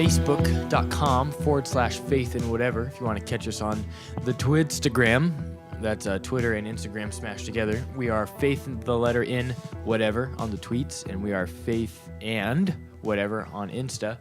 Facebook.com/faithandwhatever if you want to catch us on the Twitstagram. That's Twitter and Instagram smashed together. We are Faith the letter in whatever on the tweets, and we are Faith and whatever on Insta.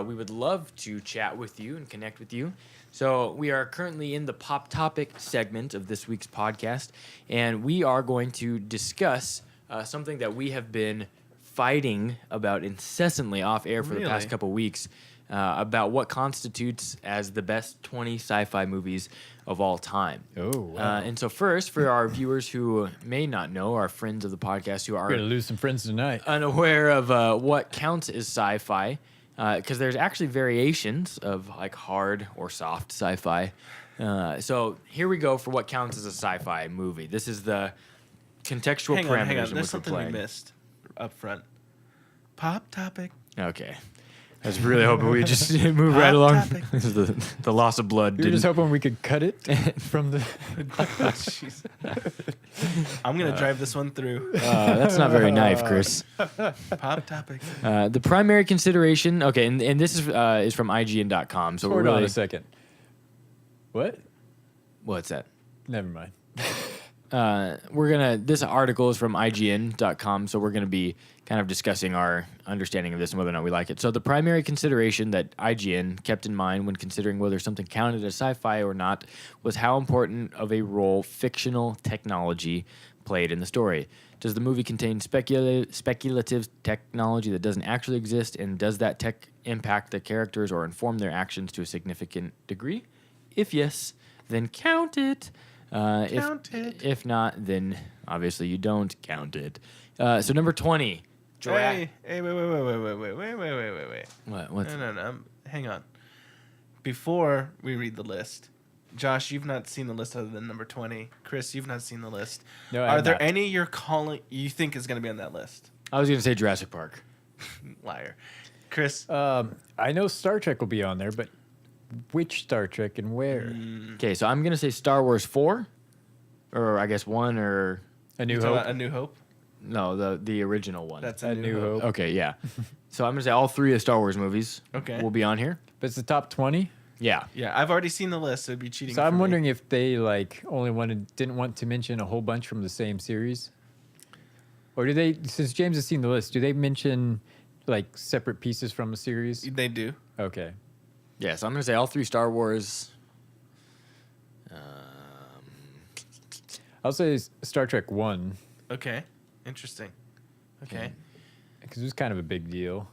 We would love to chat with you and connect with you. So we are currently in the pop topic segment of this week's podcast, and we are going to discuss something that we have been fighting about incessantly off air for the past couple weeks, about what constitutes as the best 20 sci-fi movies of all time. Oh, wow. And so first, for our viewers who may not know, our friends of the podcast who are We're going to lose some friends tonight. unaware of what counts as sci-fi, because there's actually variations of like hard or soft sci-fi. So here we go for what counts as a sci-fi movie. This is the contextual parameters Hang on. in There's which we're something we playing. missed up front. Pop topic. Okay. I was really hoping we just move right along. topic. This is the loss of blood. We were just hoping we could cut it from the... Jeez. I'm gonna drive this one through. That's not very knife, Chris. Pop topic. The primary consideration, okay, and this is from IGN.com. So we're Hold on really, a second. What? what's that? Never mind. This article is from IGN.com, so we're gonna be kind of discussing our understanding of this and whether or not we like it. So the primary consideration that IGN kept in mind when considering whether something counted as sci-fi or not was how important of a role fictional technology played in the story. Does the movie contain speculative technology that doesn't actually exist, and does that tech impact the characters or inform their actions to a significant degree? If yes, then count it. Count it. If not, then obviously you don't count it. So number 20. Hey, wait. What? What's No. Hang on. Before we read the list, Josh, you've not seen the list other than number 20. Chris, you've not seen the list. No, I Are have there not. any you think is going to be on that list? I was going to say Jurassic Park. Liar. Chris, I know Star Trek will be on there, but which Star Trek and where? Okay, so I'm going to say Star Wars 4, or I guess 1, or A New you talking Hope? about A New Hope? no, the original one. That's A New Hope. Okay, yeah. So I'm going to say all 3 of Star Wars movies Okay. will be on here. But it's the top 20? Yeah. Yeah, I've already seen the list, so it'd be cheating. So for I'm me. wondering if they didn't want to mention a whole bunch from the same series, or do they? Since James has seen the list, do they mention like separate pieces from a series? They do. Okay. Yeah, so I'm going to say all 3 Star Wars. I'll say Star Trek 1 Okay. Interesting. Okay. because it was kind of a big deal.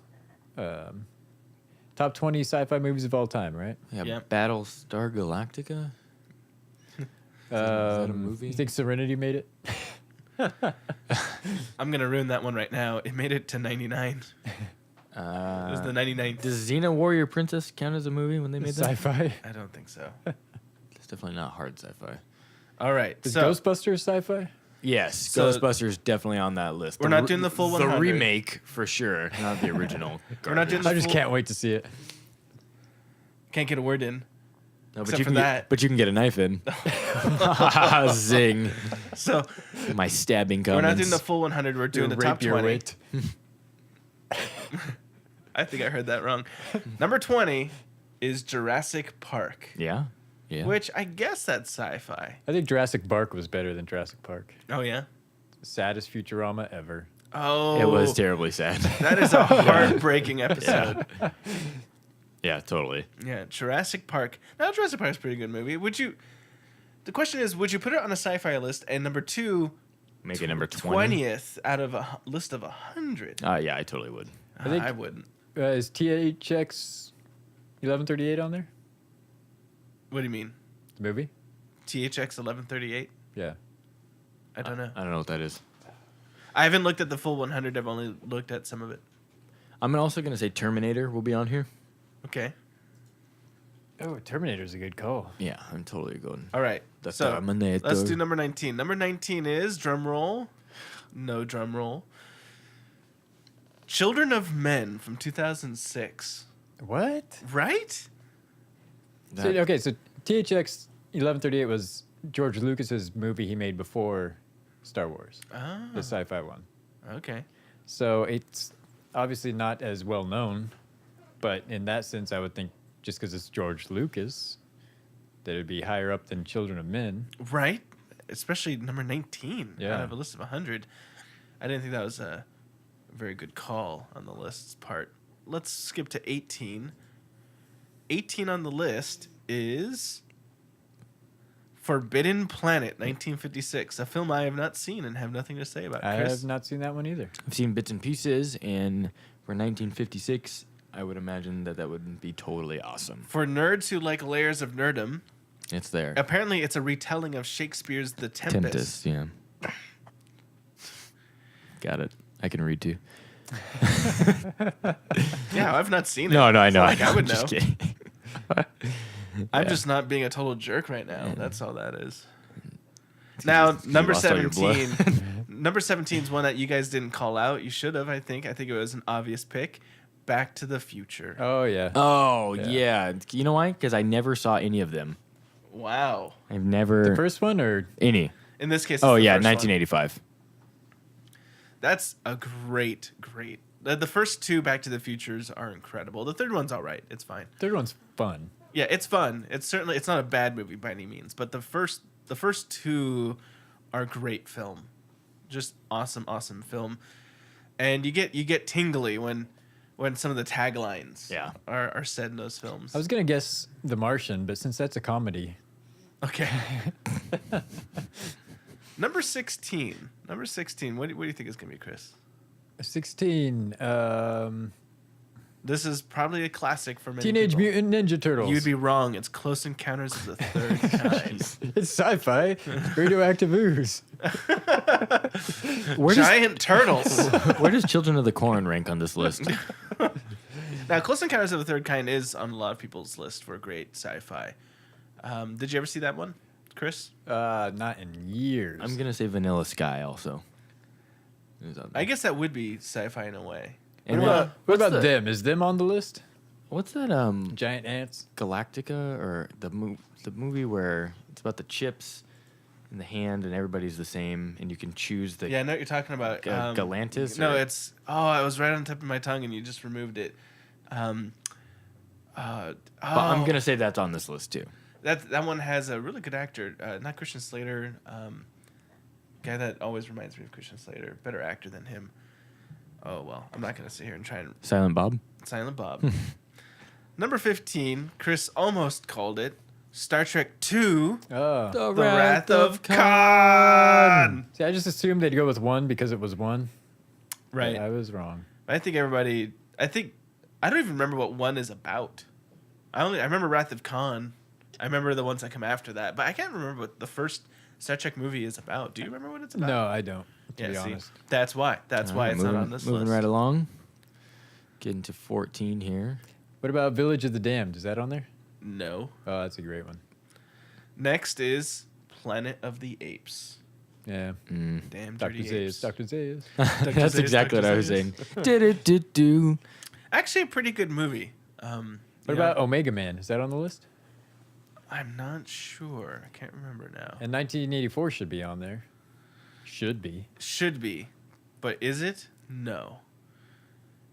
Top 20 sci-fi movies of all time, right? Yeah, Yep. Battlestar Galactica. that a movie? You think Serenity made it? I'm going to ruin that one right now. It made it to 99. It was the 99th. Does Xena Warrior Princess count as a movie when they made that? Sci-fi. I don't think so. It's definitely not hard sci-fi. All right. Is So Ghostbusters sci-fi? Yes, So- Ghostbusters definitely on that list. We're not doing the full 100. The remake for sure, not the original. We're not doing the I just full- can't wait to see it. Can't get a word in. No, except you for can that. but you can get a knife in. Zing! So My stabbing we're comments. not doing the full 100. We're doing the top 20. Weight. I think I heard that wrong. Number 20 is Jurassic Park, Yeah, yeah. which I guess that's sci-fi. I think Jurassic Park was better than Jurassic Park. Oh, yeah? Saddest Futurama ever. Oh. It was terribly sad. That is a heartbreaking episode. Yeah, totally. Yeah, Jurassic Park. Now, Jurassic Park's a pretty good movie. The question is, would you put it on a sci-fi list? And number 2, Make it number 20. 20th out of a list of 100. Yeah, I totally would. I think- I wouldn't. Is THX 1138 on there? What do you mean? The movie? THX 1138? Yeah. I don't know. I don't know what that is. I haven't looked at the full 100. I've only looked at some of it. I'm also going to say Terminator will be on here. Okay. Oh, Terminator's a good call. Yeah, I'm totally going. All right. That's So Terminator. let's do number 19. Number 19 is, drum roll. No drum roll. Children of Men from 2006. What? Right? That- So, okay, so THX 1138 was George Lucas's movie he made before Star Wars, Ah, the sci-fi one. okay. So it's obviously not as well known But in that sense, I would think just because it's George Lucas, that it'd be higher up than Children of Men. Right? Especially number 19 Yeah. out of a list of 100. I didn't think that was a very good call on the list's part. Let's skip to 18. 18 on the list is Forbidden Planet, 1956, a film I have not seen and have nothing to say about. I Chris? have not seen that one either. I've seen bits and pieces, and for 1956, I would imagine that would be totally awesome. For nerds who like layers of nerdom, It's there. apparently it's a retelling of Shakespeare's The Tempest. Yeah. Got it. I can read too. Yeah, I've not seen it. No, I know. It's not like I would know. Just kidding. I'm Yeah. just not being a total jerk right now. That's all that is. Now, number lost all your blood. 17. Number 17 is one that you guys didn't call out. You should have, I think. I think it was an obvious pick. Back to the Future. Oh yeah. Oh, Yeah. yeah. You know why? Because I never saw any of them. Wow. I've never... The first one or Any. In this case, it's Oh, the yeah, first one. 1985. That's a great. The first two Back to the Futures are incredible. The third one's all right. It's fine. third one's fun. Yeah, it's fun. It's not a bad movie by any means, but the first two are great film. Just awesome film. And you get tingly when some of the taglines Yeah. are said in those films. I was gonna guess The Martian, but since that's a comedy, Okay. Number 16. What do you think is going to be, Chris? 16. This is probably a classic for many Teenage people. Mutant Ninja Turtles. You'd be wrong. It's Close Encounters of the Third Kind. It's sci-fi. Radioactive ooze. Giant turtles. Where does Children of the Corn rank on this list? Now, Close Encounters of the Third Kind is on a lot of people's list for great sci-fi. Did you ever see that one, Chris? Not in years. I'm going to say Vanilla Sky also. It was on there. I guess that would be sci-fi in a way. And What then- about- What what's about the- them? Is them on the list? What's that? Giant ants. Galactica, or the movie where it's about the chips in the hand and everybody's the same and you can choose the. Yeah, I know what you're talking about. Galantis? No, or- it's... Oh, it was right on the tip of my tongue and you just removed it. But I'm gonna say that's on this list too. That one has a really good actor. Not Christian Slater. Guy that always reminds me of Christian Slater. Better actor than him. Oh, well. I'm not going to sit here and try and... Silent Bob. Silent Bob. Number 15. Chris almost called it. Star Trek II. Oh. The Wrath of Khan. See, I just assumed they'd go with one because it was one. Right. But I was wrong. I think everybody... I don't even remember what one is about. I remember Wrath of Khan. I remember the ones that come after that. But I can't remember what the first Star Trek movie is about. Do you remember what it's about? No, I don't, to be see, honest. that's why. That's why it's not on this Moving list. right along. Getting to 14 here. What about Village of the Damned? Is that on there? No. Oh, that's a great one. Next is Planet of the Apes. Yeah. Damn Dr. dirty Zayas. apes. Dr. Zayas. Dr. That's Zayas, exactly Dr. what I was Zayas. saying. Do. Actually, a pretty good movie. What about Omega Man? Is that on the list? I'm not sure. I can't remember now. And 1984 should be on there. Should be. Should be. But is it? No.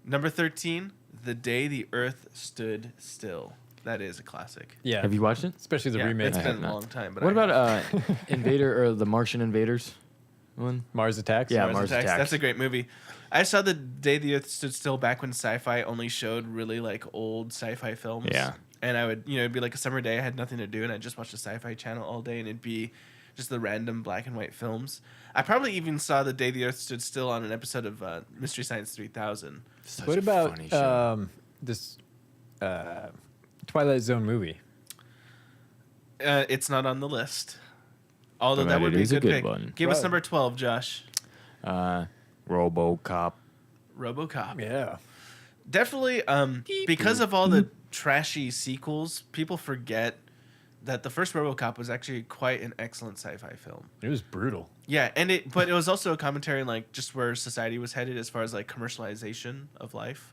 Number 13, The Day the Earth Stood Still. That is a classic. Yeah. Have you watched it? Especially the Yeah, remake. it's I have been a not. long time. But What I about Invader or the Martian Invaders one? Mars Attacks? Yeah, Mars Mars Attacks. Attacks. That's a great movie. I saw The Day the Earth Stood Still back when Sci-Fi only showed really like old sci-fi films. Yeah. And I would, it'd be like a summer day. I had nothing to do, and I'd just watch the Sci-Fi channel all day, and it'd be just the random black and white films. I probably even saw The Day the Earth Stood Still on an episode of Mystery Science 3000. Such What a about funny show. this Twilight Zone movie? It's not on the list. Although But that would it be a is a good, good pick. one. Give us Right. number 12, Josh. RoboCop. RoboCop. Yeah. Definitely, because of all the trashy sequels, people forget that the first RoboCop was actually quite an excellent sci-fi film. It was brutal. Yeah, but it was also a commentary on like just where society was headed as far as like commercialization of life.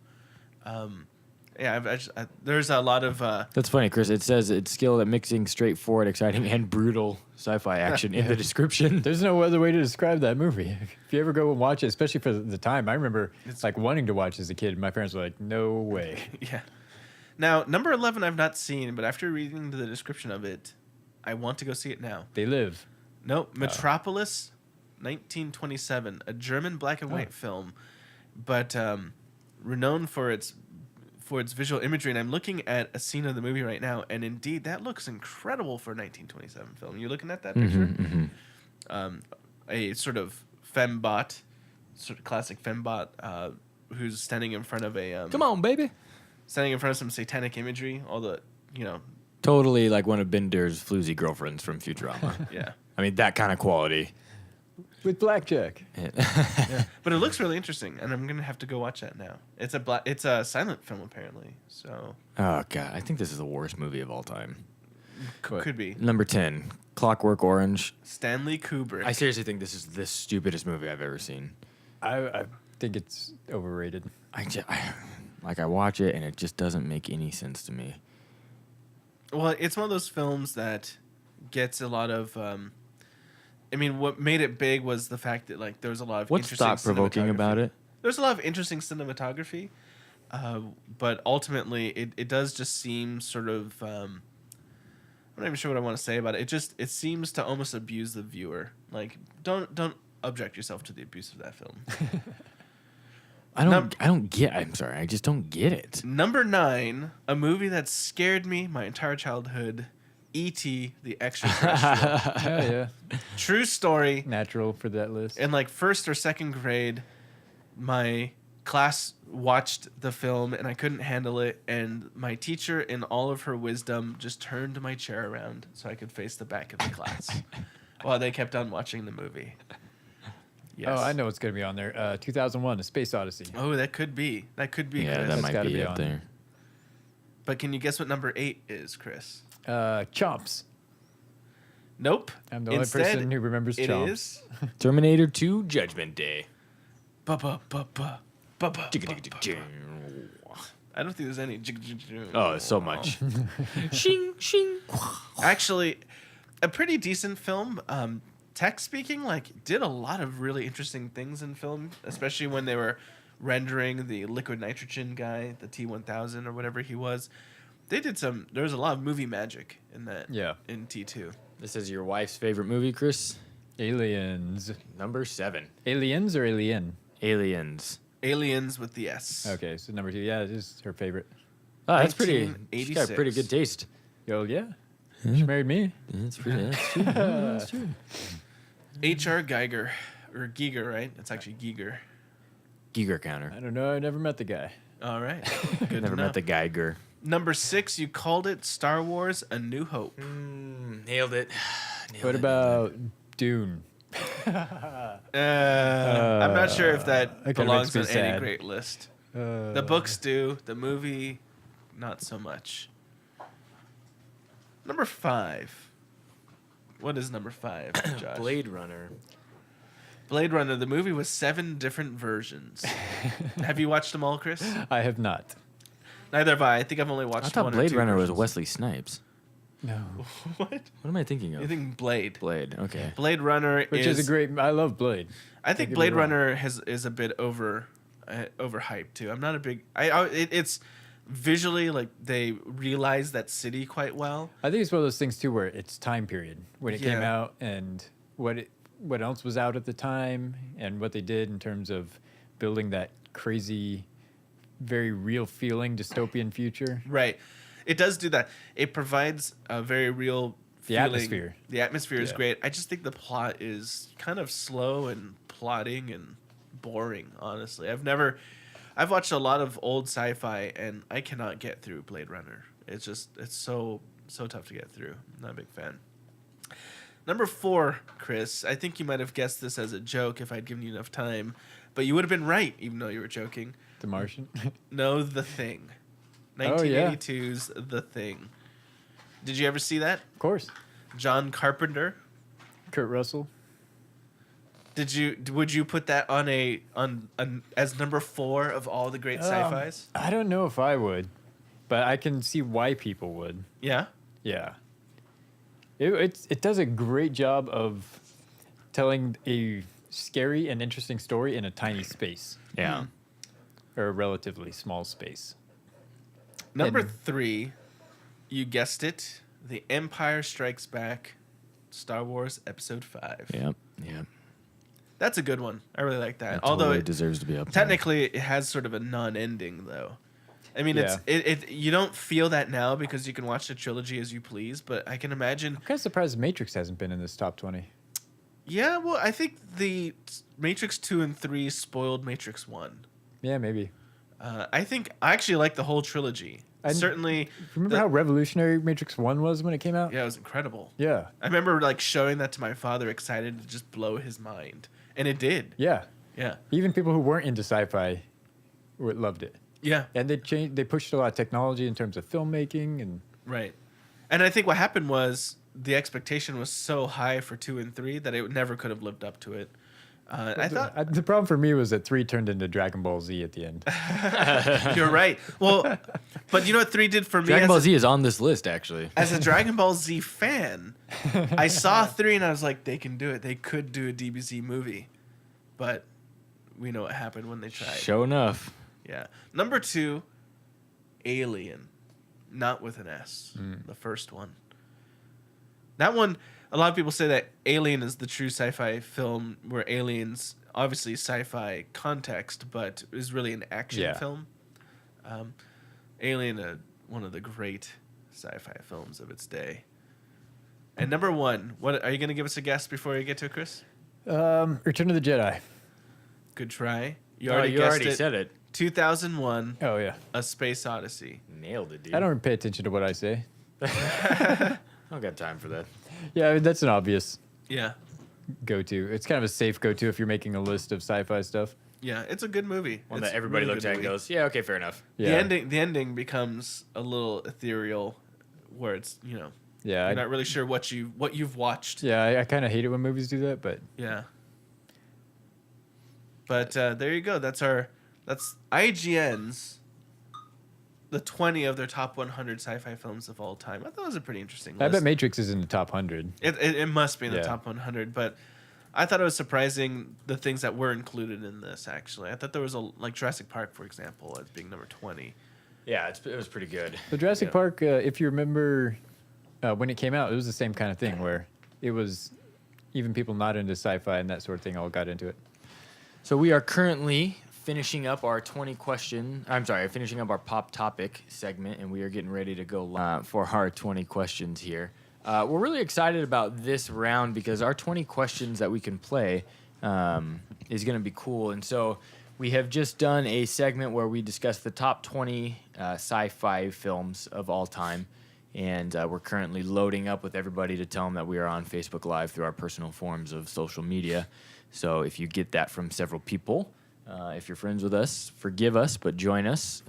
There's a lot of That's funny, Chris. It says it's skilled at mixing straightforward, exciting, and brutal sci-fi action in the description. There's no other way to describe that movie. If you ever go and watch it, especially for the time, I remember It's- like wanting to watch as a kid. My parents were like, "No way." yeah. Now, number 11 I've not seen, but after reading the description of it, I want to go see it now. They live. Nope. Metropolis, 1927, a German black and white film, but renowned for its visual imagery. And I'm looking at a scene of the movie right now, and indeed, that looks incredible for a 1927 film. You looking at that picture? A sort of fembot, sort of classic fembot, who's standing in front of a Come on, baby. standing in front of some satanic imagery. All the Totally like one of Bender's floozy girlfriends from Futurama. yeah. I mean, that kind of quality. With blackjack. But it looks really interesting, and I'm gonna have to go watch that now. It's a silent film apparently, so Oh, God. I think this is the worst movie of all time. could be. Number 10, Clockwork Orange. Stanley Kubrick. I seriously think this is the stupidest movie I've ever seen. I think it's overrated. I watch it, and it just doesn't make any sense to me. Well, it's one of those films that gets a lot of. I mean, what made it big was the fact that like there was a lot of. What's interesting thought-provoking about cinematography. it? There's a lot of interesting cinematography, but ultimately it does just seem sort of. I'm not even sure what I want to say about it. It seems to almost abuse the viewer. Like don't object yourself to the abuse of that film. I'm sorry. I just don't get it. Number 9, a movie that scared me my entire childhood. E.T. the Extraterrestrial. Yeah. True story. Natural for that list. In like first or second grade, my class watched the film and I couldn't handle it. And my teacher, in all of her wisdom, just turned my chair around so I could face the back of the class while they kept on watching the movie. Yes. Oh, I know what's going to be on there. 2001, A Space Odyssey. Oh, that could be. That could be. Yeah, Chris. that That's might gotta be be up on. there. But can you guess what number 8 is, Chris? Chomps. Nope. I'm the only person who remembers it Chomps. is. Terminator 2 Judgment Day. Ba-ba-ba-ba. Ba-ba. I don't think there's any. Oh, it's so much. Shing, shing. Actually, a pretty decent film. Tech speaking, like, did a lot of really interesting things in film, especially when they were rendering the liquid nitrogen guy, the T-1000 or whatever he was. They did some. There was a lot of movie magic in that. Yeah. In T2. This is your wife's favorite movie, Chris? Aliens. Number 7. Aliens or Alien? Aliens. Aliens with the S. Okay, so number 2. Yeah, it is her favorite. Oh, that's pretty. She's got 1986. pretty good taste. Yo, yeah. She married me. That's pretty. That's true. That's true. H.R. Geiger. Or Giger, right? It's actually Giger. Giger counter. I don't know. I never met the guy. All right. Good Never to know. met the Geiger. Number 6, you called it Star Wars: A New Hope. Nailed it. What about Dune? I'm not sure if that that kinda belongs on makes me any sad. great list. The books do. The movie, not so much. Number 5. What is number 5, Josh? Blade Runner. Blade Runner. The movie was 7 different versions. Have you watched them all, Chris? I have not. Neither have I. I think I've only watched I thought one or Blade 2 Runner was versions. Wesley Snipes. No. What? What am I thinking of? You think Blade? Blade. Okay. Blade Runner Which is a great. I love Blade. I think Don't get me Blade wrong. Runner is a bit overhyped too. I'm not a big. It's visually like they realize that city quite well. I think it's one of those things too, where it's time period when it came Yeah. out and what else was out at the time and what they did in terms of building that crazy, very real feeling dystopian future. Right. It does do that. It provides a very real The feeling. atmosphere. The atmosphere is Yeah. great. I just think the plot is kind of slow and plodding and boring, honestly. I've watched a lot of old sci-fi and I cannot get through Blade Runner. It's so tough to get through. I'm not a big fan. Number 4, Chris. I think you might have guessed this as a joke if I'd given you enough time, but you would have been right even though you were joking. The Martian. No, The Thing. Oh, yeah. 1982's The Thing. Did you ever see that? Of course. John Carpenter. Kurt Russell. Would you put that on as number 4 of all the great sci-fis? I don't know if I would, but I can see why people would. Yeah. Yeah. It does a great job of telling a scary and interesting story in a tiny space Yeah. or a relatively small space. Number And- 3, you guessed it, The Empire Strikes Back, Star Wars Episode 5. Yep. That's a good one. I really like that. It Although totally it, deserves to be up there. technically it has sort of a non-ending though. I mean, Yeah. it you don't feel that now because you can watch the trilogy as you please, but I can imagine. I'm kind of surprised Matrix hasn't been in this top 20. Yeah, well, I think the Matrix 2 and 3 spoiled Matrix 1. Yeah, maybe. I think I actually like the whole trilogy. Certainly. Remember how revolutionary Matrix 1 was when it came out? Yeah, it was incredible. Yeah. I remember like showing that to my father, excited to just blow his mind, and it did. Yeah. Yeah. Even people who weren't into sci-fi loved it. Yeah. And they pushed a lot of technology in terms of filmmaking and Right. And I think what happened was the expectation was so high for 2 and 3 that it never could have lived up to it. I thought the problem for me was that 3 turned into Dragon Ball Z at the end. you're right. Well, but you know what 3 did for me Dragon Ball Z is on this list, actually. as a Dragon Ball Z fan? I saw 3 and I was like, they can do it. They could do a DBZ movie. But we know what happened when they tried. Show enough. Yeah. Number 2, Alien. Not with an S. Mm. The first one. That one, a lot of people say that Alien is the true sci-fi film where aliens, obviously sci-fi context, but is really an action Yeah. film. Alien, one of the great sci-fi films of its day. And number 1, what are you going to give us a guess before you get to it, Chris? Return of the Jedi. Good try. You Oh, already you guessed already it. said it. 2001, Oh, yeah. A Space Odyssey. Nailed it, dude. I don't pay attention to what I say. I don't got time for that. Yeah, I mean, that's an obvious Yeah. go-to. It's kind of a safe go-to if you're making a list of sci-fi stuff. Yeah, it's a good movie. One It's that everybody really looks good at and movie. goes, yeah, okay, fair enough. Yeah. The ending becomes a little ethereal, where it's Yeah. you're not really sure what you've watched. Yeah, I kind of hate it when movies do that, but Yeah. But there you go. That's IGN's the 20 of their top 100 sci-fi films of all time. I thought it was a pretty interesting list. I bet Matrix is in the top 100. It must be in the Yeah. top 100, but I thought it was surprising the things that were included in this. Actually, I thought there was like Jurassic Park, for example, as being number 20. Yeah, it was pretty good. So Jurassic Yeah. Park, if you remember when it came out, it was the same kind of thing where it was even people not into sci-fi and that sort of thing all got into it. So we are currently finishing up our finishing up our pop topic segment, and we are getting ready to go live for our 20 questions here. We're really excited about this round because our 20 questions that we can play is going to be cool. And so we have just done a segment where we discuss the top 20 sci-fi films of all time. And we're currently loading up with everybody to tell them that we are on Facebook Live through our personal forms of social media. So if you get that from several people, if you're friends with us, forgive us, but join us.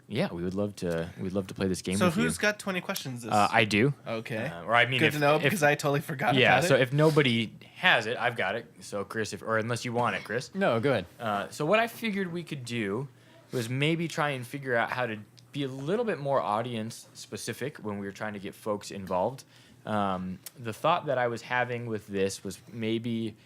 Yeah, we'd love to play this game So with you. who's got 20 questions? I do. Okay. Or I mean, Good if, to know if- because I totally forgot yeah. about So it. if nobody has it, I've got it. So Chris, or unless you want it, Chris. No, go ahead. So what I figured we could do was maybe try and figure out how to be a little bit more audience specific when we were trying to get folks involved. The thought that I was having with this was maybe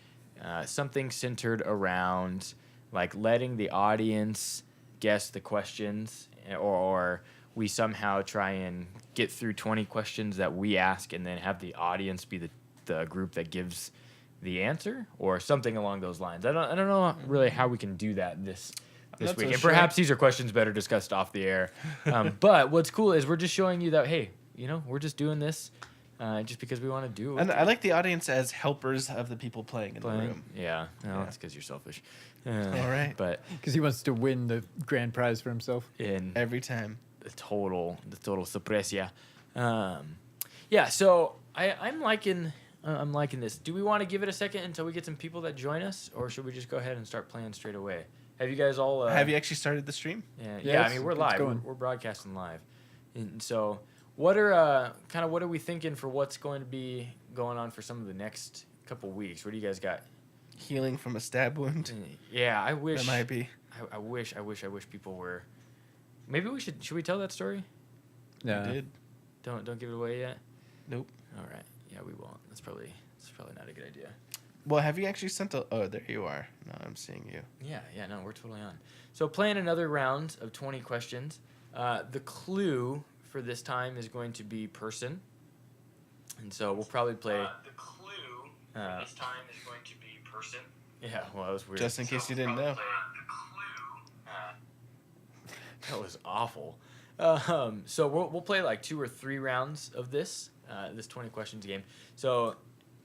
something centered around like letting the audience guess the questions, or we somehow try and get through 20 questions that we ask and then have the audience be the group that gives the answer or something along those lines. I don't know really how we can do that this Not week. so And sure. perhaps these are questions better discussed off the air. But what's cool is we're just showing you that, hey, we're just doing this just because we want to do it. And I like the audience as helpers of the people playing in the room. Yeah, no, Yeah. that's because you're selfish. All right. But Because he wants to win the grand prize for himself. in Every time. the total suppressia. Yeah, so I'm liking this. Do we want to give it a second until we get some people that join us, or should we just go ahead and start playing straight away? Have you guys all? Have you actually started the stream? Yeah, Yeah, I mean we're it's live. going. We're broadcasting live, and so what are what are we thinking for what's going to be going on for some of the next couple weeks? What do you guys got? Healing from a stab wound. Yeah, I wish. That might be. I wish people were. Maybe we should we tell that story? Yeah. I did. Don't give it away yet. Nope. All right. Yeah, we won't. That's probably not a good idea. Well, have you actually sent a... Oh, there you are. No, I'm seeing you. Yeah, no, we're totally on. So playing another round of 20 questions. The clue for this time is going to be person. And so we'll probably play. The clue for this time is going to be person. Yeah, well, that was weird. Just in case you didn't know. That was awful. So we'll play like 2 or 3 rounds of this 20 questions game. So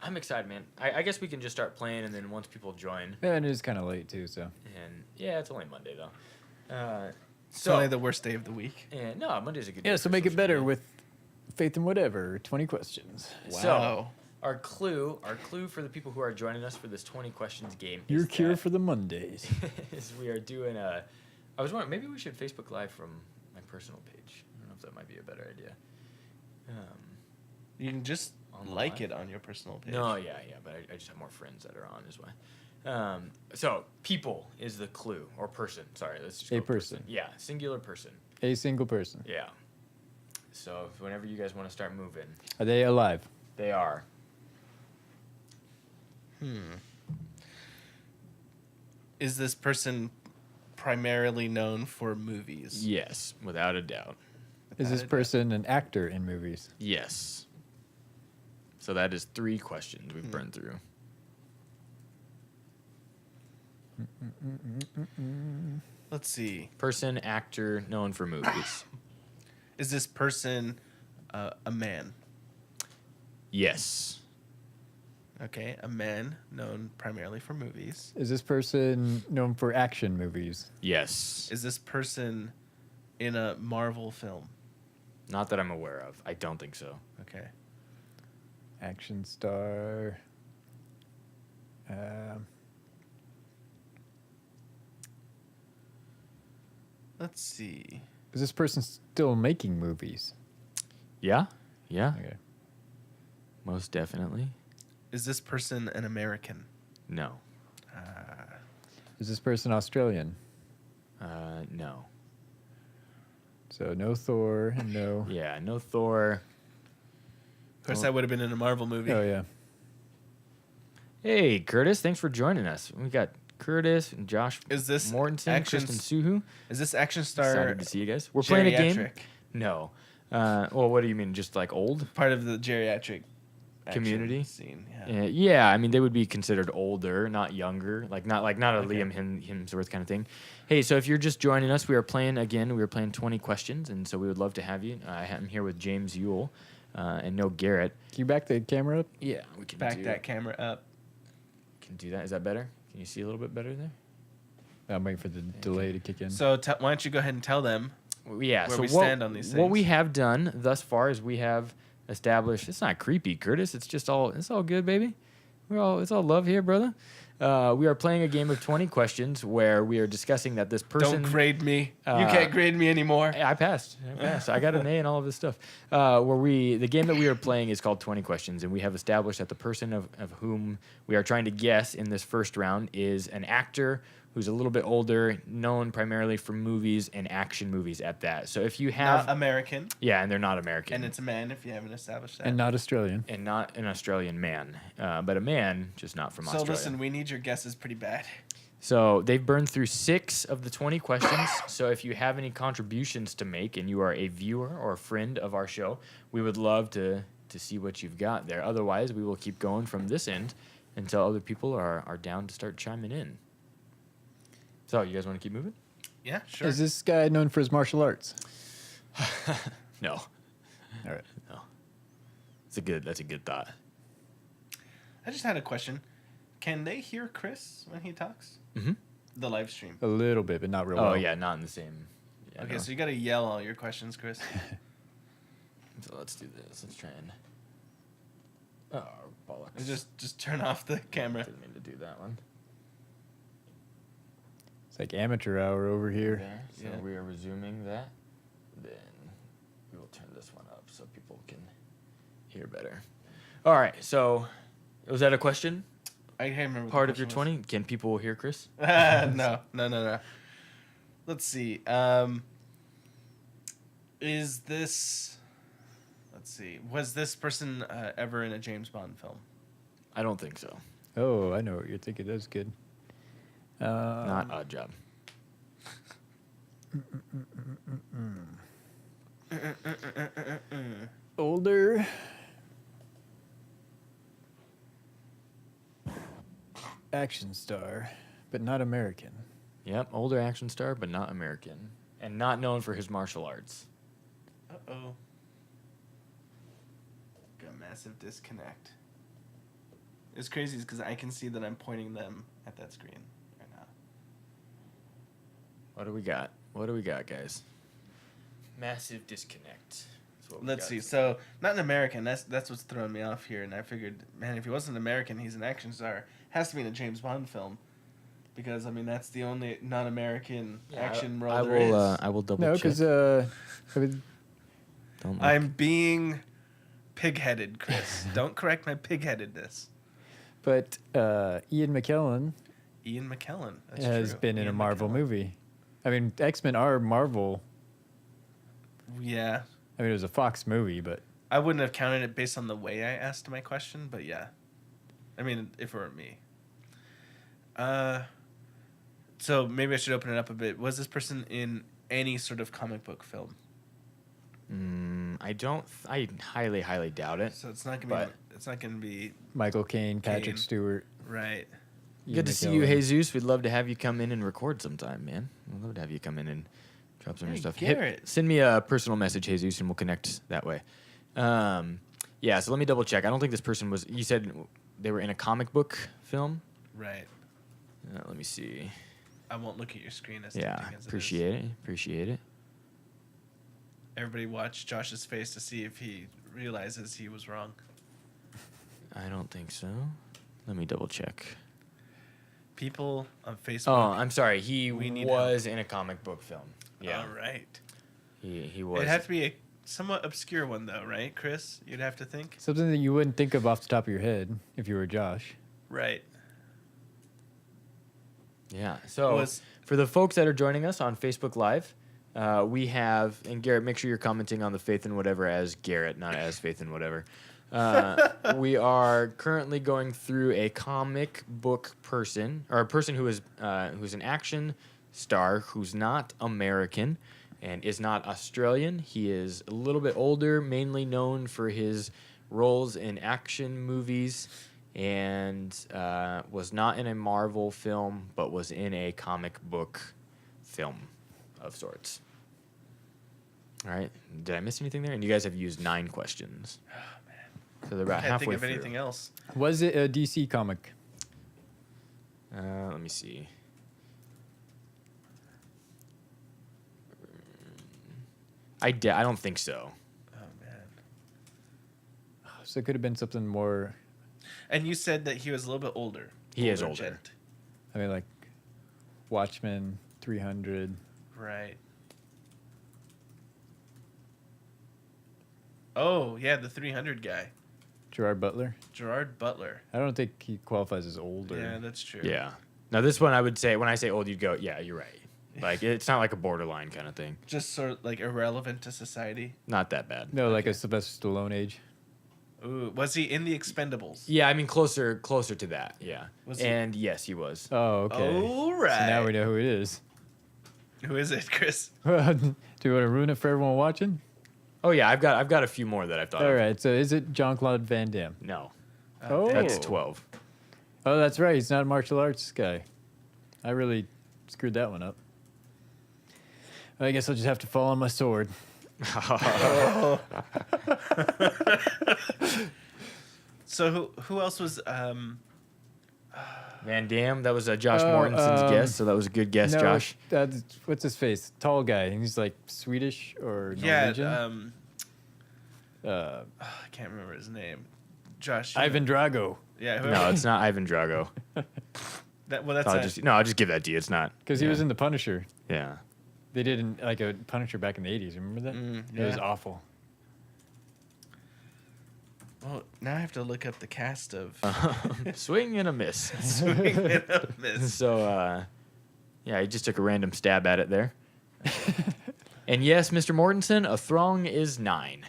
I'm excited, man. I guess we can just start playing, and then once people join. Yeah, and it is kind of late too, so. And yeah, it's only Monday though. It's only the worst day of the week. And no, Monday's a good day. Yeah, so for make it social better media. with Faith and Whatever. 20 questions. Wow. So our clue for the people who are joining us for this 20 questions game. Your is cure that- for the Mondays. is we are doing a. I was wondering, maybe we should Facebook Live from my personal page. I don't know if that might be a better idea. You can just On the like live? it on your personal page. No, yeah, but I just have more friends that are on is why. So people is the clue, or person. Sorry, let's just A go person. Yeah, singular person. A single person. Yeah. So whenever you guys want to start moving, Are they alive? they are. Is this person primarily known for movies? Yes, without a doubt. Is this doubt. person an actor in movies? Yes. So that is 3 questions we've burned through. Let's see. Person, actor, known for movies. Is this person a man? Yes. Okay, a man known primarily for movies. Is this person known for action movies? Yes. Is this person in a Marvel film? Not that I'm aware of. I don't think so. Okay. Action star. Let's see. Is this person still making movies? Yeah? Yeah. Okay. Most definitely. Is this person an American? No. Is this person Australian? No. So no Thor and no. Yeah, no Thor. Of course, that would have been in a Marvel movie. Oh yeah. Hey, Curtis, thanks for joining us. We got Curtis and Josh Is this Mortensen, action Kristen Suhu. Is this action star Excited to see you guys. We're playing a game. geriatric? No. Well, what do you mean? Just like old? Part of the geriatric action Community? scene? Yeah. Yeah, I mean they would be considered older, not younger, not a Okay. Liam Hemsworth kind of thing. Hey, so if you're just joining us, we are playing 20 questions, and so we would love to have you. I'm here with James Yule, and no Garrett. Can you back the camera up? Yeah, we can Back do that camera up. Can do that. Is that better? Can you see a little bit better there? I'm waiting for the delay to kick in. So why don't you go ahead and tell them? Yeah. Where so we stand on these What we things. have done thus far is we have established. It's not creepy, Curtis. It's all good, baby. It's all love here, brother. We are playing a game of 20 questions where we are discussing that this person. Don't grade me. You can't grade me anymore. I passed. I got an A in all of this stuff. The game that we are playing is called 20 Questions, and we have established that the person of whom we are trying to guess in this first round is an actor who's a little bit older, known primarily for movies and action movies at that. So if you have... Not American, yeah, and they're not American. and it's a man if you haven't established that. And not Australian. And not an Australian man, but a man, just not from so Australia. listen, we need your guesses pretty bad. So they've burned through 6 of the 20 questions. So if you have any contributions to make and you are a viewer or a friend of our show, we would love to see what you've got there. Otherwise, we will keep going from this end until other people are down to start chiming in. So you guys want to keep moving? Yeah, sure. Is this guy known for his martial arts? No. All right. No. That's a good thought. I just had a question. Can they hear Chris when he talks? Mm-hmm. The live stream. A little bit, but not real Oh, well. yeah, not in the same. Yeah, Okay, no. so you got to yell all your questions, Chris. So let's do this. Let's try and... Oh, bollocks. just turn off the camera. Didn't mean to do that one. It's like amateur hour over here. There. So Yeah. we are resuming that. Then we will turn this one up so people can hear better. All right. So was that a question? I can't remember. what the Part of your question 20? Can people hear Chris? was. No. Let's see. Is this... Let's see. Was this person ever in a James Bond film? I don't think so. Oh, I know what you're thinking. That's good. Not Odd Job. Older. Action star, but not American. Yep, older action star, but not American. And not known for his martial arts. Uh-oh. Got a massive disconnect. It's crazy because I can see that I'm pointing them at that screen right now. What do we got? What do we got, guys? Massive disconnect. That's what we Let's got. see. So, not an American. That's what's throwing me off here. And I figured, man, if he wasn't an American, he's an action star. Has to be in a James Bond film. Because, I mean, that's the only non-American action role there is. I will double No, check. because Don't look. I'm being pig-headed, Chris. Don't correct my pig-headedness. but Ian McKellen Ian McKellen. That's has true. been in a Ian Marvel McKellen. movie. I mean, X-Men are Marvel. Yeah. I mean, it was a Fox movie, but I wouldn't have counted it based on the way I asked my question, but yeah. I mean, if it were me. So maybe I should open it up a bit. Was this person in any sort of comic book film? I don't. I highly, highly doubt it. So it's not gonna But- be. It's not gonna be Michael Caine, Patrick Caine. Stewart. right. Ian Good to see you, McKellen. Jesus. We'd love to have you come in and record sometime, man. We'd love to have you come in and drop some of your Hey, stuff. Garrett. Send me a personal message, Jesus, and we'll connect that way. Yeah, so let me double check. I don't think this person was. You said they were in a comic book film. Right. Let me see. I won't look at your screen as Yeah, tempting as appreciate it. Appreciate it. Everybody watch Josh's face to see if he realizes he was wrong. I don't think so. Let me double check. People on Facebook. Oh, I'm sorry. He We need was in a comic book film. Yeah, All right. he was. It'd have to be a somewhat obscure one, though, right, Chris? You'd have to think. Something that you wouldn't think of off the top of your head if you were Josh. Right. Yeah. So Was- for the folks that are joining us on Facebook Live, we have, and Garrett, make sure you're commenting on the Faith and Whatever as Garrett, not as Faith and Whatever. We are currently going through a comic book person, or a person who is who's an action star who's not American and is not Australian. He is a little bit older, mainly known for his roles in action movies, and was not in a Marvel film, but was in a comic book film of sorts. All right. Did I miss anything there? And you guys have used 9 questions. So they're about Can't halfway think of through. anything else. Was it a DC comic? Let me see. I don't think so. Oh man. So it could have been something more. And you said that he was a little bit older. He is older. gent. I mean, like Watchmen, 300. Right. Oh yeah, the 300 guy, Gerard Butler. Gerard Butler. I don't think he qualifies as older. Yeah, that's true. Yeah. Now this one I would say, when I say old, you'd go, yeah, you're right. Like it's not like a borderline kind of thing. Just sort of like irrelevant to society. Not that bad. No, like a Sylvester Stallone age. Ooh, was he in the Expendables? Yeah, I mean closer to that. Yeah. Was he- And yes, he was. Oh, okay. All right. So now we know who it is. Who is it, Chris? Do you want to ruin it for everyone watching? Oh yeah, I've got a few more that I've thought All of. right. So is it Jean-Claude Van Damme? No, Oh, that's 12. Oh, that's right. He's not a martial arts guy. I really screwed that one up. I guess I'll just have to fall on my sword. So who else was Van Damme, that was Josh Oh, Mortensen's guess, so that was a good guess, No, Josh. what's his face? Tall guy. He's like Swedish or yeah, Norwegian. I can't remember his name. Josh. you Ivan Drago. Yeah, whoever. No, it's not Ivan Drago. That's I'll just give that to you. It's not. Because he was in The Punisher. Yeah. They did like a Punisher back in the 80s. Remember that? It was yeah. awful. Well, now I have to look up the cast of Swing and a miss. Swing and a Miss. So, yeah, he just took a random stab at it there. And yes, Mr. Mortensen, a throng is 9.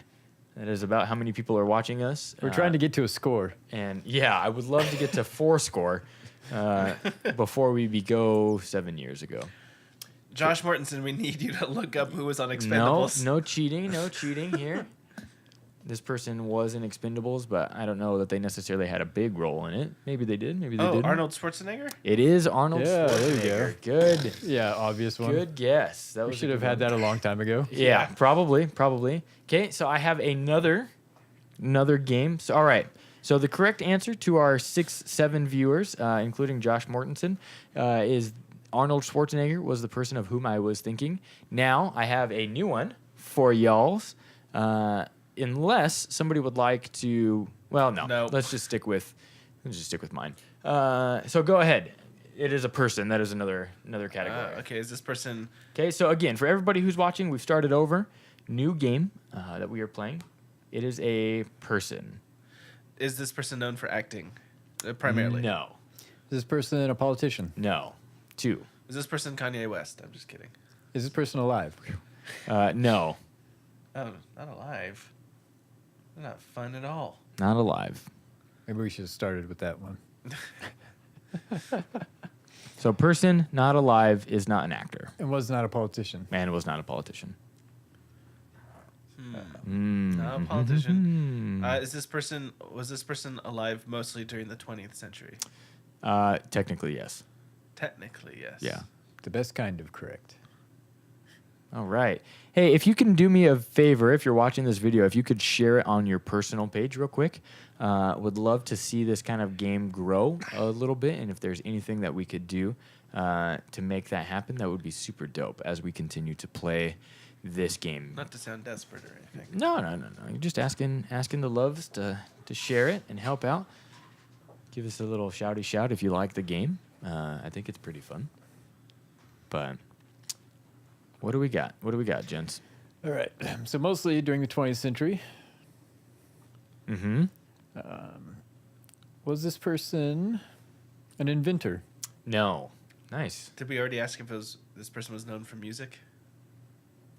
That is about how many people are watching us. We're trying to get to a score. And yeah, I would love to get to 4 score before we go 7 years ago. Josh Mortensen, we need you to look up who was on No, Expendables. no cheating here. This person was in Expendables, but I don't know that they necessarily had a big role in it. Maybe they did. Maybe they didn't. Arnold Schwarzenegger? It is Arnold Yeah, there you Schwarzenegger. Good. Yeah, obvious one. Good guess. That We was a should have good had one. that a long time ago. Yeah, probably. Okay, so I have another game. So, all right. So the correct answer to our 6-7 viewers, including Josh Mortensen, is Arnold Schwarzenegger was the person of whom I was thinking. Now I have a new one for y'all's. Unless somebody would like to, well, no. Nope. Let's just stick with mine. So go ahead. It is a person. That is another category. Okay, is this person... Okay, so again, for everybody who's watching, we've started over. New game that we are playing. It is a person. Is this person known for acting? Primarily. No. Is this person a politician? No. 2. Is this person Kanye West? I'm just kidding. Is this person alive? No. Oh, not alive. They're not fun at all. Not alive. Maybe we should have started with that one. So person not alive is not an actor. And was not a politician. Man was not a politician. Not a politician. Was this person alive mostly during the 20th century? Technically, yes. Technically, yes. Yeah. The best kind of correct. All right. Hey, if you can do me a favor, if you're watching this video, if you could share it on your personal page real quick. Would love to see this kind of game grow a little bit. And if there's anything that we could do to make that happen, that would be super dope as we continue to play this game. Not to sound desperate or anything. No. You're just asking the loves to share it and help out. Give us a little shouty shout if you like the game. I think it's pretty fun. But what do we got? Gents? All right. So mostly during the 20th century. Mm-hmm. Was this person an inventor? No. Nice. Did we already ask if this person was known for music?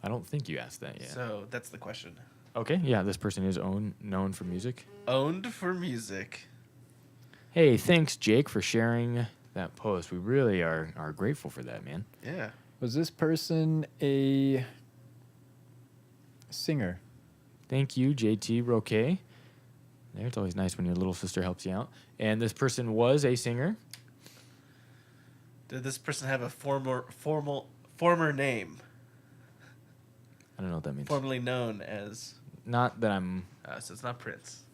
I don't think you asked that yet. So that's the question. Okay, yeah, this person is known for music. Owned for music. Hey, thanks, Jake, for sharing that post. We really are grateful for that, man. Yeah. Was this person a singer? Thank you, JT Roque. There, it's always nice when your little sister helps you out. And this person was a singer. Did this person have a former name? I don't know what that means. Formerly known as... Not that I'm... So it's not Prince.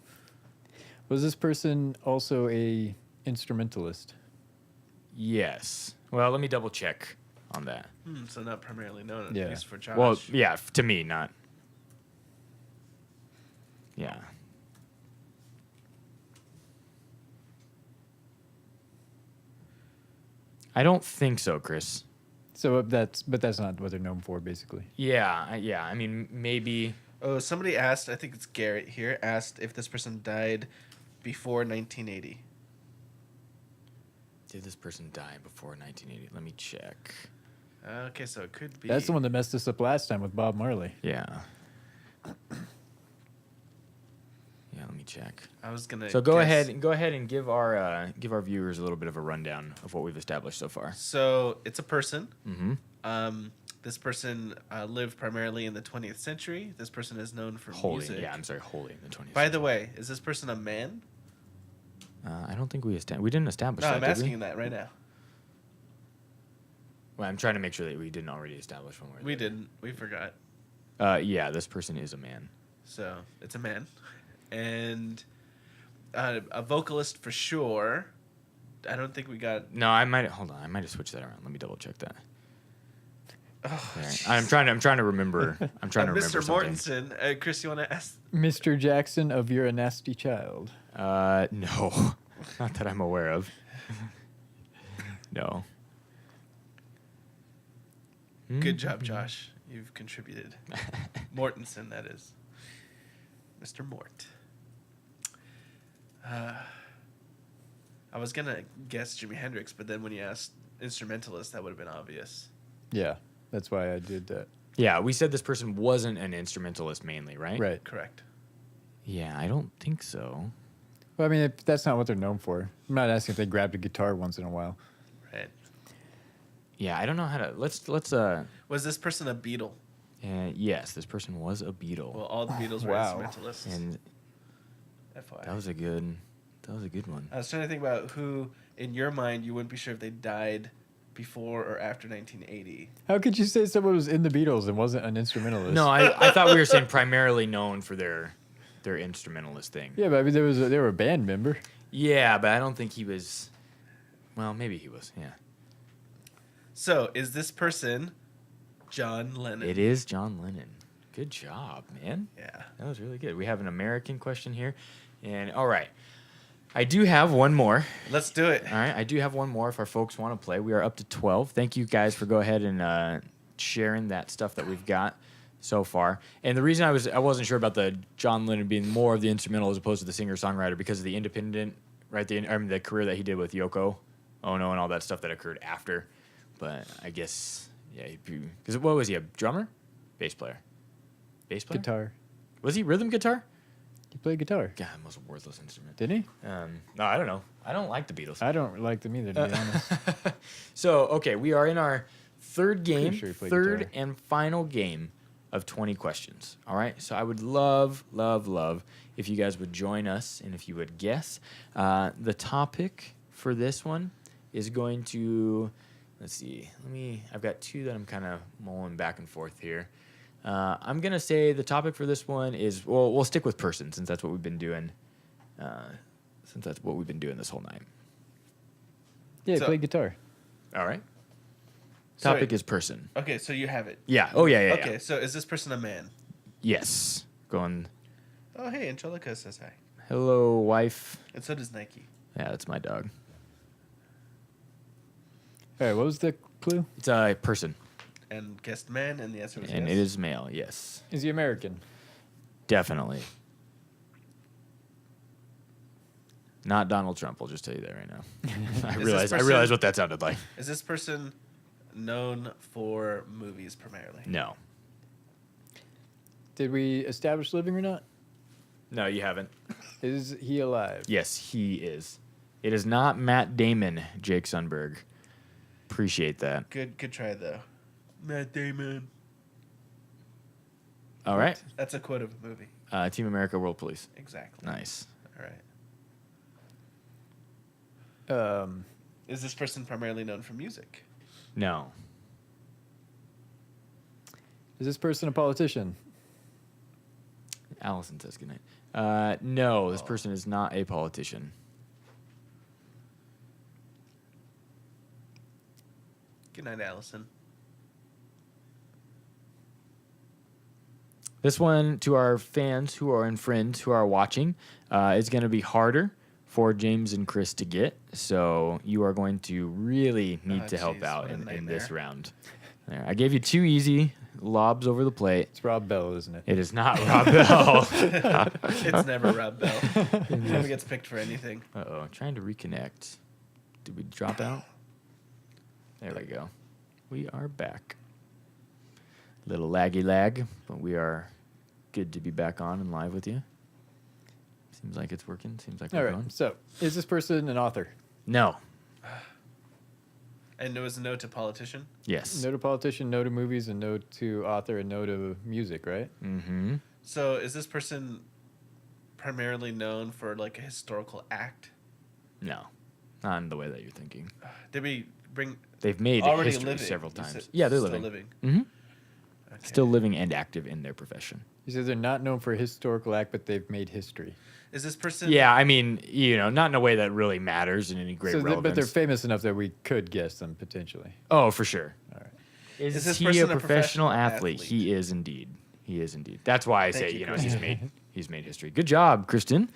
Was this person also a instrumentalist? Yes. Well, let me double check on that. So not primarily known, at Yeah. least for Josh. Well, yeah, to me, not... Yeah. I don't think so, Chris. So that's not what they're known for, basically. Yeah. I mean, maybe... Oh, somebody asked, I think it's Garrett here, asked if this person died before 1980. Did this person die before 1980? Let me check. Okay, so it could be... That's the one that messed us up last time with Bob Marley. Yeah. Yeah, let me check. I was going to So go ahead and give our viewers a little bit of a rundown of what we've established so far. So it's a person. Mm-hmm. This person lived primarily in the 20th century. This person is known for Holy, music. yeah, I'm sorry, holy in the 20th. By the way, is this person a man? I don't think we didn't establish No, that. I'm did asking we? that right now. Well, I'm trying to make sure that we didn't already establish one. We didn't. We forgot. Yeah, this person is a man. So it's a man. And a vocalist for sure. I don't think we got... No, I might have switched that around. Let me double check that. Oh, There. I'm trying to remember. I'm trying to remember Mr. something. Mortensen. Chris, you want to ask? Mr. Jackson of You're a Nasty Child. No, not that I'm aware of. No. Good job, Josh. You've contributed. Mortensen, that is. Mr. Mort. I was going to guess Jimi Hendrix, but then when you asked instrumentalist, that would have been obvious. Yeah, that's why I did that. Yeah, we said this person wasn't an instrumentalist mainly, right? Right. Correct. Yeah, I don't think so. Well, I mean, that's not what they're known for. I'm not asking if they grabbed a guitar once in a while. Right. Yeah, I don't know how to. Let's. Was this person a Beatle? Yes, this person was a Beatle, Well, all the Beatles were Wow. instrumentalists. and FYI. that was a good. That was a good one. I was trying to think about who, in your mind, you wouldn't be sure if they died before or after 1980. How could you say someone was in the Beatles and wasn't an instrumentalist? No, I thought we were saying primarily known for their instrumentalist thing. Yeah, but I mean, they were a band member. Yeah, but I don't think he was. Well, maybe he was. Yeah. So, is this person John Lennon? It is John Lennon. Good job, man. Yeah. That was really good. We have an American question here, and all right, I do have one more. Let's do it. All right, I do have one more if our folks want to play. We are up to 12. Thank you guys for go ahead and sharing that stuff that we've got so far. And the reason I wasn't sure about the John Lennon being more of the instrumental as opposed to the singer-songwriter because of the independent, right? The career that he did with Yoko Ono and all that stuff that occurred after. But I guess, yeah, because what was he, a drummer? Bass player? Bass player? Guitar. Was he rhythm guitar? He played guitar. God, most worthless instrument. Didn't he? No, I don't know. I don't like the Beatles. I don't like them either, to be honest. So, okay, we are in our third game, sure he played third guitar. and final game of 20 questions. All right, so I would love if you guys would join us and if you would guess. The topic for this one is going to, let's see, I've got two that I'm kind of mulling back and forth here. I'm going to say the topic for this one is, well, we'll stick with person since that's what we've been doing. This whole night. Yeah, he So- played guitar. All right. Sorry. Topic is person. Okay, so you have it. Yeah. Oh, yeah. Okay, so is this person a man? Yes. Going, Oh, hey, Angelica says hi. hello, wife. And so does Nike. Yeah, that's my dog. All right, what was the clue? It's a person. And guessed man, and the answer was And yes. it is male, yes. Is he American? Definitely. Not Donald Trump, I'll just tell you that right now. I this realize person- what that sounded like. Is this person known for movies primarily? No. Did we establish living or not? No, you haven't. Is he alive? Yes, he is. It is not Matt Damon, Jake Sundberg. Appreciate that. Good try, though. Matt Damon. All right. That's a quote of a movie. Team America World Police. Exactly. Nice. All right. Is this person primarily known for music? No. Is this person a politician? Allison says goodnight. No, this person is not a politician. Good night, Allison. This one, to our fans who are and friends who are watching, is going to be harder for James and Chris to get. So you are going to really need Oh, to help jeez, out what a in this nightmare. round. There, I gave you two easy lobs over the plate. It's Rob Bell, isn't it? It is not Rob Bell. It's never Rob Bell. He never gets picked for anything. Uh-oh, trying to reconnect. Did we drop out? There we go. We are back. Little laggy lag, but we are good to be back on and live with you. Seems like it's working. Seems like All we're right. going. So, is this person an author? No. And it was a no to politician? Yes. No to politician, no to movies, and no to author, and no to music, right? Mm-hmm. So is this person primarily known for like a historical act? No. Not in the way that you're thinking. Did we bring They've made already history living? several You times. said Yeah, they're still living. Mm-hmm. Okay. Still living and active in their profession. He says they're not known for a historical act, but they've made history. Is this person? Yeah, I mean, not in a way that really matters in any great So relevance. but they're famous enough that we could guess them potentially. Oh, for sure. All right. Is this he person a a professional professional athlete? athlete? He is indeed. He is indeed. That's why I Thank say, you, he's made history. Good job, Kristen.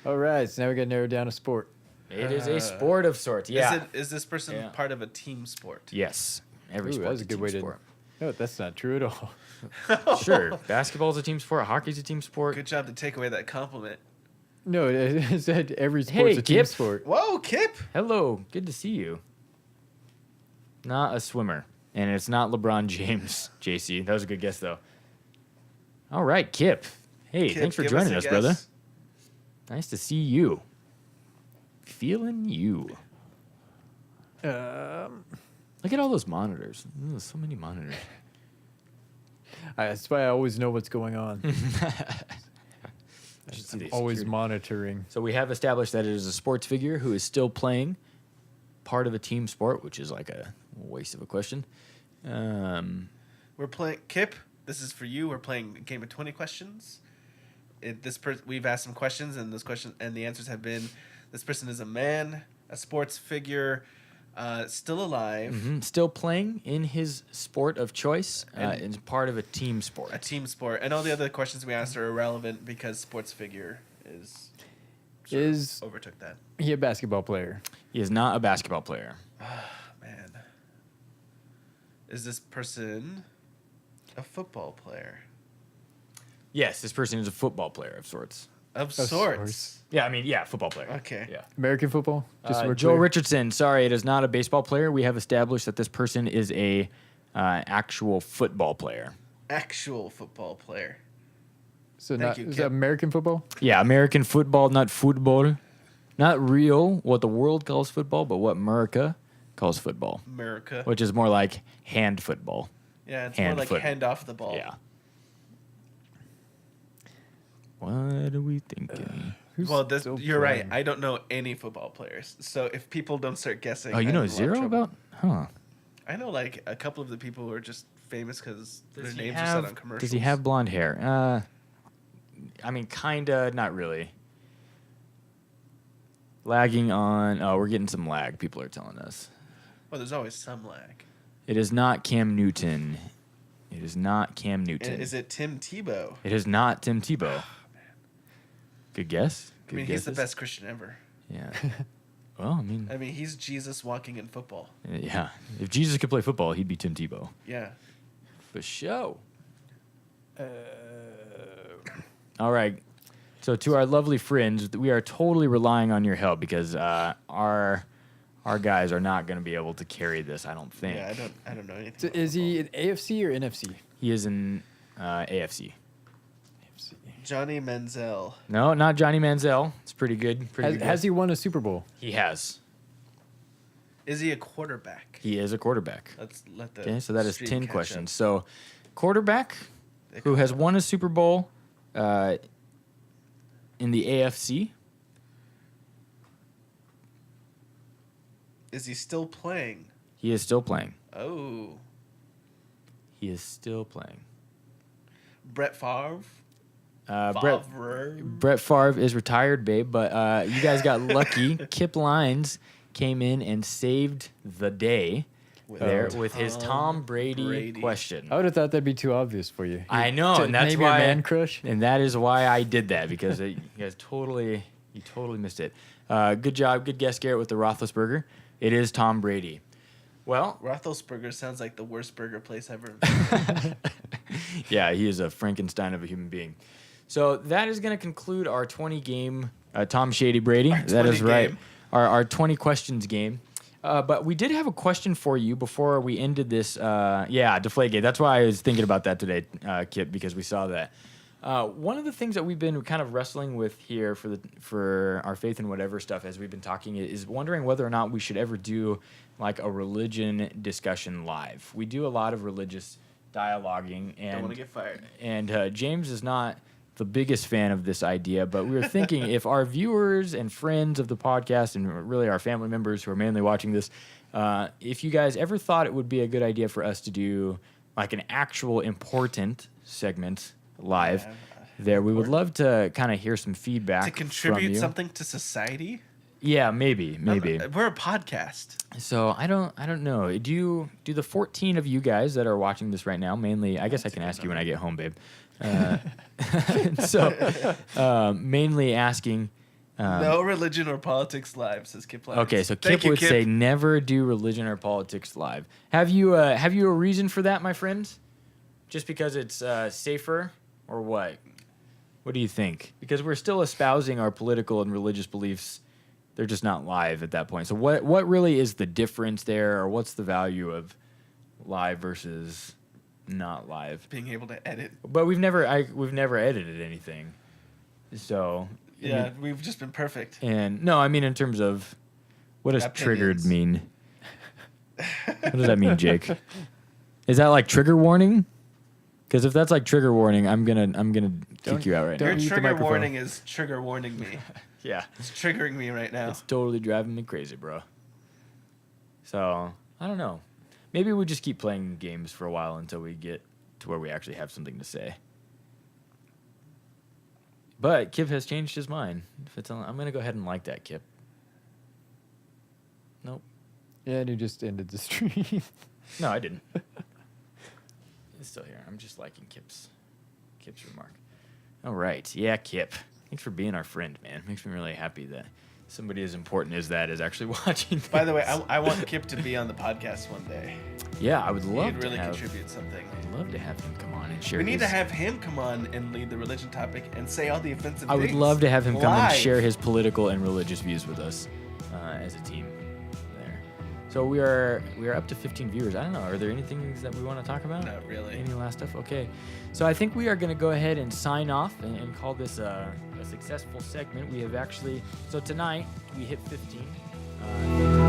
All right. So now we got to narrow down a sport. It is a sport of sorts. Yeah. Is this person Yeah. part of a team sport? Yes. Every Ooh, sport that was is a good team way sport. to. No, that's not true at all. Sure. Basketball's a team sport. Hockey's a team sport. Good job to take away that compliment. No, it said every sport's Hey, a team Kip. sport. Whoa, Kip! Hello. Good to see you. Not a swimmer. And it's not LeBron James, JC. That was a good guess, though. All right, Kip. Hey, Kip, thanks for give joining a us, brother. guess. Nice to see you. Feeling you. Look at all those monitors. Ooh, so many monitors. That's why I always know what's going on. I'm Always monitoring. So we have established that it is a sports figure who is still playing part of a team sport, which is like a waste of a question. We're playing Kip. This is for you. We're playing a game of 20 questions. We've asked some questions, and the answers have been: this person is a man, a sports figure, still alive, Still playing in his sport of choice, and part of a team sport. a team sport, and all the other questions we asked are irrelevant because sports figure overtook that. He a basketball player? He is not a basketball player. Man, is this person a football player? Yes, this person is a football player of sorts. Of sorts. sorts. Yeah, I mean, yeah, football player. Okay. Yeah. American football? Just we're Joe clear? Richardson. Sorry, it is not a baseball player. We have established that this person is a actual football player. Actual football player. So Thank not you, is Kip. that American football? Yeah, American football, not football. Not real, what the world calls football, but what America calls football, America. which is more like hand football. Yeah, it's hand more like foot. hand off the ball. Yeah. What are we thinking? Who's Well, still you're right. playing? I don't know any football players. So if people don't start guessing, Oh, you I'm know in a lot of zero trouble. about? Huh. I know like a couple of the people who are just famous because their Does he names are have- said on commercials. Does he have blonde hair? I mean, kinda, not really. Lagging on. Oh, we're getting some lag. People are telling us. Well, there's always some lag. It is not Cam Newton. It is not Cam Newton. Is it Tim Tebow? It is not Tim Tebow. Good guess. I mean, he's the best Christian ever. Yeah. Well, I mean, he's Jesus walking in football. yeah. If Jesus could play football, he'd be Tim Tebow. Yeah. For sure. All right. So to our lovely friends, we are totally relying on your help because our guys are not going to be able to carry this, I don't think. Yeah, I don't know anything. So about is he football. an AFC or NFC? He is in AFC. AFC. Johnny Manziel. No, not Johnny Manziel. It's pretty good. Has he won a Super Bowl? He has. Is he a quarterback? He is a quarterback. Let's let the. Okay, so that is stream 10 catch questions. up. So, quarterback who has won a Super Bowl in the AFC. Is he still playing? He is still playing. Oh, He is still playing. Brett Favre. Brett Favre is retired, babe, but you guys got lucky. Kip Lines came in and saved the day there with his Tom Brady question. I would have thought that'd be too obvious for you. I know, To and that's name why your man crush. And that is why I did that because you guys totally missed it. Good job, good guess, Garrett, with the Roethlisberger. It is Tom Brady. Well, Roethlisberger sounds like the worst burger place ever. yeah, he is a Frankenstein of a human being. So that is going to conclude our 20 game Tom Shady Brady. That is 20 right. game. Our 20 questions game. But we did have a question for you before we ended this. Deflategate. That's why I was thinking about that today, Kip, because we saw that. One of the things that we've been kind of wrestling with here for our faith and whatever stuff as we've been talking is wondering whether or not we should ever do like a religion discussion live. We do a lot of religious dialoguing, and Don't want to get fired. and James is not the biggest fan of this idea, but we were thinking if our viewers and friends of the podcast and really our family members who are mainly watching this, if you guys ever thought it would be a good idea for us to do like an actual important segment live there, we would love to kind of hear some feedback To contribute from you. something to society. Yeah, maybe. We're a podcast. So I don't know. Do the 14 of you guys that are watching this right now, mainly, I guess I can ask you when I get home, babe. Mainly asking. No religion or politics live, says Kip Lines. Okay, so Thank Kip you, would say never do religion or politics live. Have you a reason for that, my friend? Just because it's safer, or what? What do you think? Because we're still espousing our political and religious beliefs. They're just not live at that point. So what really is the difference there, or what's the value of live versus not live? being able to edit. But we've never edited anything. So Yeah, we've just been perfect. and no, I mean in terms of what does triggered Opinions. mean? What does that mean, Jake? Is that like trigger warning? Because if that's like trigger warning, I'm gonna kick you out right don't Your now. eat the trigger microphone. warning is trigger warning me. Yeah, It's triggering me right now. it's totally driving me crazy, bro. So I don't know. Maybe we just keep playing games for a while until we get to where we actually have something to say. But Kip has changed his mind. If it's I'm gonna go ahead and like that, Kip. Nope. Yeah, and you just ended the stream. No, I didn't. It's still here. I'm just liking Kip's remark. All right. Yeah, Kip. Thanks for being our friend, man. Makes me really happy that somebody as important as that is actually watching this. By the way, I want Kip to be on the podcast one day. Yeah, I would love He'd to really have. contribute something. I'd love to have him come on and share. We need to his- have him come on and lead the religion topic and say all the offensive I things. would love to have him come and live. share his political and religious views with us as a team. There. So we are up to 15 viewers. I don't know. Are there any things that we want to talk about? Not really. Any last stuff? Okay. So I think we are going to go ahead and sign off and call this a successful segment. We have actually. So tonight we hit 15.